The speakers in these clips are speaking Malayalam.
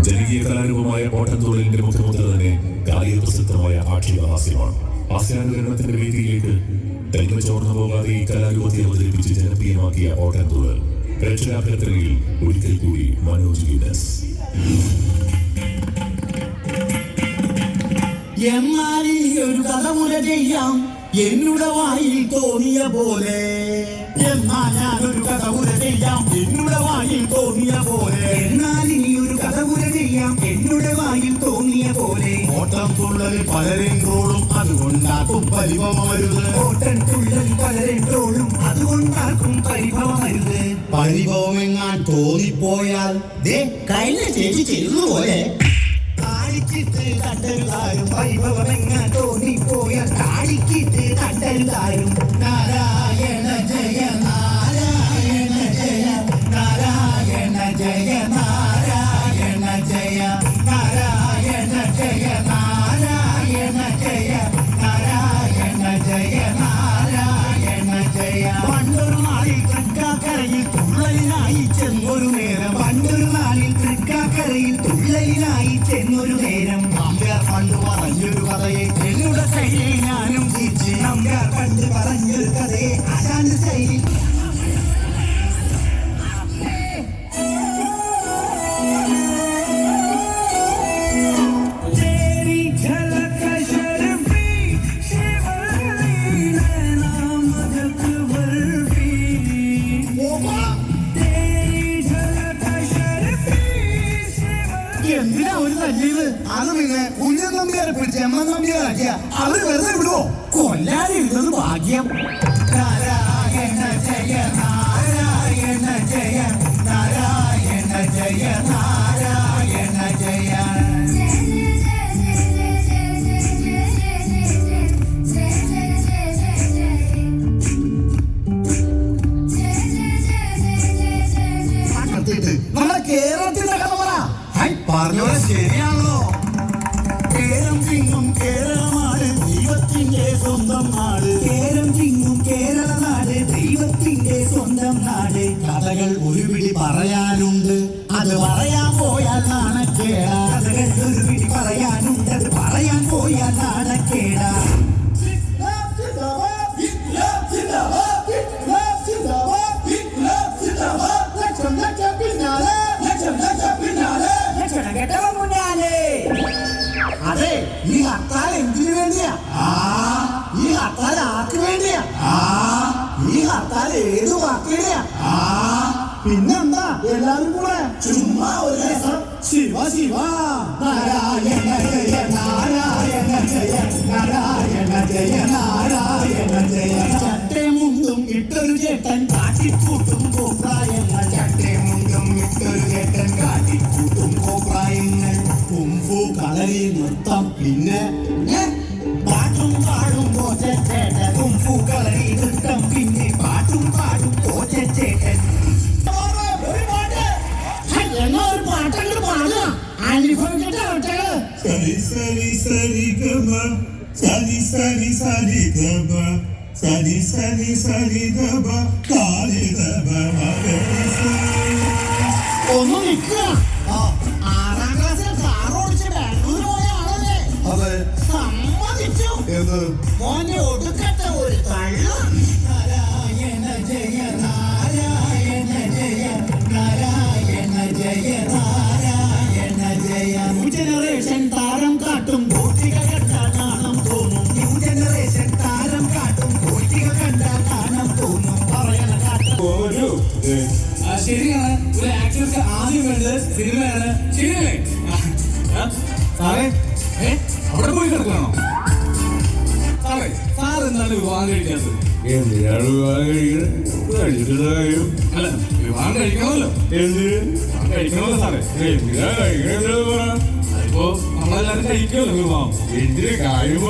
ജനകീയ കലാരൂപമായ ഓട്ടംതുള്ളലിന്റെ മുഖ്യമുദ്ര തന്നെ കായിക പ്രസിദ്ധമായ ആക്ഷേപഹാസ്യമാണ്. ഹാസ്യാനുകരണത്തിന്റെ വേദിയിലേക്ക് തെളിവ് ചോർന്നു പോകാതെ ഈ കലാരൂപത്തെ അവതരിപ്പിച്ച് ജനപ്രിയമാക്കിയ ഓട്ടംതുള്ളൽ പ്രേക്ഷകാഭ്യർത്ഥനയിൽ ഒരിക്കൽ കൂടി മനോജ് ഗീനസ്. എന്നാൽ ഈ ഒരു തലമുറ ചെയ്യാം എന്നുടെ വായിൽ തോന്നിയ പോലെ. എന്നാൽ ഞാനൊരു കഥപുര ചെയ്യാം എന്നുടെ വായിൽ തോന്നിയ പോലെ. എന്നാൽ ഇനി ഒരു കഥപുര ചെയ്യാം എന്നുടെ വായിൽ തോന്നിയ പോലെ. ഓട്ടം തുള്ളലിൽ പലരും ട്രോളും അതുകൊണ്ടാക്കും പരിഭവമരുത്. ഓട്ടം തുള്ളലിൽ പലരും ട്രോളും അതുകൊണ്ടാക്കും പരിഭവമരുത്. പരിഭവമെങ്ങാൻ തോന്നിപ്പോയാൽ കഴിഞ്ഞ ചേച്ചി ചെയ്തതുപോലെ താളിക്കിട്ട് തട്ടരുതാരും. പരിഭവമെങ്ങാൻ തോന്നിപ്പോയാൽ താളിക്കിട്ട് തട്ടരുതാരും. നാരായണ ജയ നാരായണ ജയ നാരായണ ജയ നാരായണ ജയ നാരായണ ജയ നാരായണ ജയ നാരായണ ജയ നാരായണ ജയ. പണ്ടൊരു നാളിൽ തൃക്കാക്കരയിൽ തുള്ളലിനായി ചെന്നൊരു നേരം. പണ്ടൊരു നാളിൽ തൃക്കാക്കരയിൽ തുള്ളലിനായി ചെന്നൊരു നേരം. നമ്പ്യാർ പണ്ട് പറഞ്ഞൊരു കഥയെ എന്നുടെ ശൈലി ഞാനും തിരിച്ച്. നമ്പ്യാർ പണ്ട് പറഞ്ഞൊരു കഥയെ ആശാന്റെ ശൈലി. എന്തിനാ ഒരു തല്ലിയത്? അത് പിന്നെ കുഞ്ഞൻ നമ്പ്യാരെ പിടിച്ച് എമ്മൻ നമ്പ്യാരാക്കിയ അവര് വെറുതെ വിടുവോ? കൊല്ലാതിരുന്നത് ഭാഗ്യം. നാരായണ ജയ നാരായണ ജയ നാരായണ ജയ നാരായണ ജയ. നമ്മുടെ കേരളത്തിന്റെ കഥ പറ. പറഞ്ഞോളെ ശരിയാണല്ലോ. കേരം ചിങ്ങും കേരളനാട് ദൈവത്തിന്റെ സ്വന്തം നാട്. കേരം ചിങ്ങും കേരള നാട് ദൈവത്തിന്റെ സ്വന്തം നാട്. കഥകൾ ഒരു പിടി പറയാനുണ്ട് അത് പറയാൻ പോയാൽ നാണക്കേടാ. കഥകൾ ഒരു പിടി പറയാനുണ്ട് അത് പറയാൻ പോയാൽ നാണക്കേടാ. അതെ, ഈ ഹർത്താൽ എന്തിനു വേണ്ടിയാ? ഈ ഹർത്താൽ ആർക്ക് വേണ്ടിയാ? ഈ ഹർത്താൽ ഏത് വാക്കേടിയാ? പിന്നെന്താ എല്ലാവരും കൂടെ ചുമ്മാ ഒരു രസം. ശിവ ശിവ നാരായണ ജയ നാരായണ ജയ നാരായണ ജയ നാരായണ ജയ. ചട്ടേ മുണ്ടും ഇട്ടൊരു ചേട്ടൻ കാട്ടിക്കൂട്ടും കോപ്രായങ്ങൾ. ചട്ടേ മുണ്ടും ഇട്ടൊരു ചേട്ടൻ കാട്ടിക്കൂട്ടും കോപ്രായങ്ങൾ. കുംഫു കളരി നൃത്തം പിന്നെ പാട്ടും പാടും കോച്ചേട്ടൻ. കുംഫു കളരി നൃത്തം പിന്നെ പാട്ടും പാടും കോച്ചേട്ടൻ. ഒരു പാട്ടങ്ങ് പാടുക അനുഭവിക്കട്ടെ ഒട്ടകള്. സരി സരി സരി ഗമ സരി സരി സരി ഗമ സരി സരി സരി ഗമ കാലി ഗമ. ഒന്ന് നിൽക്കുക. ആറാം ക്ലാസ്സിൽ കാർ ഓടിച്ച് ബാംഗ്ലൂർ പോയ ആളല്ലേ? അതെ, സമ്മതിച്ചു. മോന്റെ ഒടുക്കത്തെ ഒരു തള്ളു. നാരായണ ജയ നാരായണ ജയ നാരായണ ജയ നാരായണ ജയ. ന്യൂ ജനറേഷൻ താരം കാട്ടും കോട്ടിക കണ്ടാൽ നാണം തോന്നും. ന്യൂ ജനറേഷൻ താരം കാട്ടും കോട്ടിക കണ്ടാൽ നാണം തോന്നും. പറയണ കാട്ടും ശരിയാണ്. ഒരു ആക്ടർക്ക് ആദ്യം വേണ്ടത് സിനിമയാണ്. ശരിയല്ലേ സാറേ? അവിടെ പോയി കിടക്കണോ സാറേ? സാർ എന്താണ് വിവാഹം കഴിക്കാത്തത്? എന്തിനാണ് വിവാഹം കഴിക്കണം? അല്ല, വിവാഹം കഴിക്കണമല്ലോ. വിവാഹം കഴിക്കണമല്ലോ സാറേ. എന്തിനാ കഴിക്കണം? അതിപ്പോ നമ്മളെല്ലാരും കഴിക്കുമല്ലോ വിവാഹം. എന്തിന് കാര്യം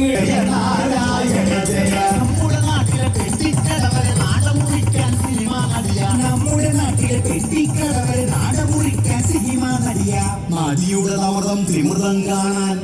കല്യാണം. നാരായണ ജയ. നമ്മുടെ നാട്ടിലെ പെട്ടിക്കടവരെ നാടമുറിക്കാൻ സിനിമ നടിയ. നമ്മുടെ നാട്ടിലെ പെട്ടിക്കടവരെ നാടമുറിക്കാൻ സിനിമ നടിയ. നദിയുടെ നവതം ത്രിമൃതം കാണാൻ